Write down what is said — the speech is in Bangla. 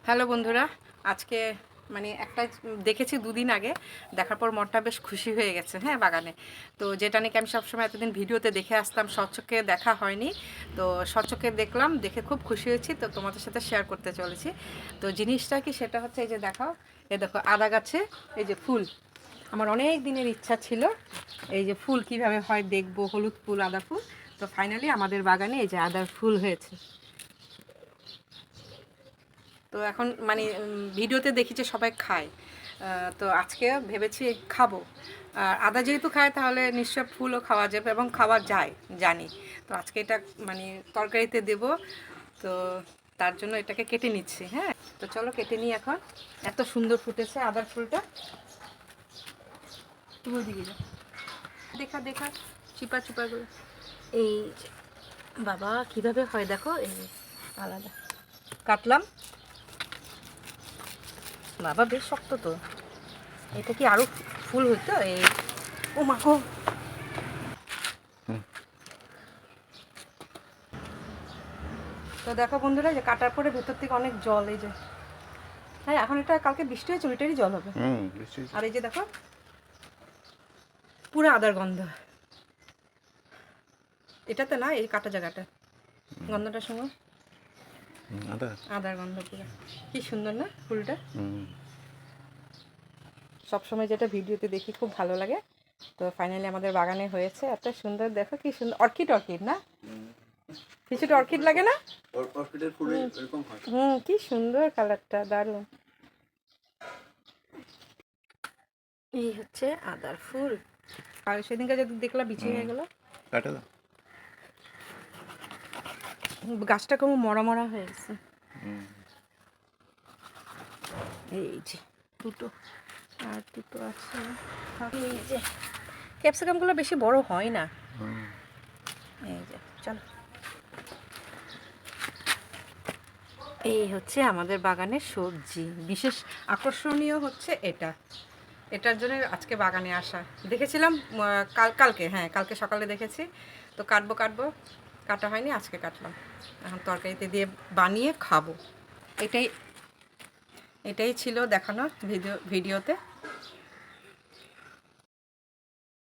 হ্যালো বন্ধুরা, আজকে মানে একটা দেখেছি দুদিন আগে, দেখার পর মনটা বেশ খুশি হয়ে গেছে। হ্যাঁ, বাগানে তো যেটা নাকি আমি সবসময় এতদিন ভিডিওতে দেখে আসতাম, স্বচক্ষে দেখা হয়নি। তো স্বচক্ষে দেখলাম, দেখে খুব খুশি হয়েছি। তো তোমাদের সাথে শেয়ার করতে চলেছি। তো জিনিসটা কি, সেটা হচ্ছে এই যে দেখাও, এই দেখো আদা গাছে এই যে ফুল। আমার অনেক দিনের ইচ্ছা ছিল এই যে ফুল কিভাবে হয় দেখবো, হলুদ ফুল, আদা ফুল। তো ফাইনালি আমাদের বাগানে এই যে আদার ফুল হয়েছে। তো এখন মানে ভিডিওতে দেখি যে সবাই খায়, তো আজকে ভেবেছি খাবো। আর আদা যেহেতু খায় তাহলে নিশ্চয় ফুলও খাওয়া যাবে এবং খাওয়া যায় জানি। তো আজকে এটা মানে তরকারিতে দেব। তো তার জন্য এটাকে কেটে নিচ্ছি। হ্যাঁ, তো চলো কেটে নিই এখন। এত সুন্দর ফুটেছে আদার ফুলটা। তুমি ওদিকে যাও, দেখা দেখা চিপা চিপা করে। এই যে বাবা কিভাবে হয় দেখো, এই আলাদা কাটলাম। বাবা বেশ শক্ত তো, এটা কি আরো ফুল হইতো? এই ও মা গো, তো দেখো বন্ধুরা, যে কাটার পরে ভেতর থেকে অনেক জল, এই যে হ্যাঁ, এখন এটা কালকে বৃষ্টি হয়েছে, ওইটারই জল হবে। আর এই যে দেখো পুরো আদার গন্ধ, এটাতে না, এই কাটা জায়গাটা গন্ধটার সময় আদার গন্ধ পুরো। কি সুন্দর না ফুলটা? সবসময় যেটা ভিডিওতে দেখি খুব ভালো লাগে। তো ফাইনালি আমাদের বাগানে হয়েছে, এত সুন্দর। দেখো কি সুন্দর, অর্কিড অর্কিড না, কিছুটা অর্কিড লাগে না? অর্কিডের ফুল এরকম হয়। কি সুন্দর কালারটা, দারুণ। এই হচ্ছে আদার ফুল। আর সেদিনকে যদি দেখলাম বিছে হয়ে গেল, কাটা দাও। গাছটা কেমন মরা মরা হয়ে গেছে। এই যে দুটো, আর দুটো আছে। এই যে ক্যাপসিকামগুলো বেশি বড় হয় না। এই যে চলো, এই হচ্ছে আমাদের বাগানের সবজি। বিশেষ আকর্ষণীয় হচ্ছে এটা, এটার জন্য আজকে বাগানে আসা। দেখেছিলাম কালকে, হ্যাঁ কালকে সকালে দেখেছি। তো কাটবো কাটবো, কাটা হয়নি, আজকে কাটলাম। এখন তরকারিতে দিয়ে বানিয়ে খাবো। এটাই এটাই ছিল দেখানোর ভিডিওতে।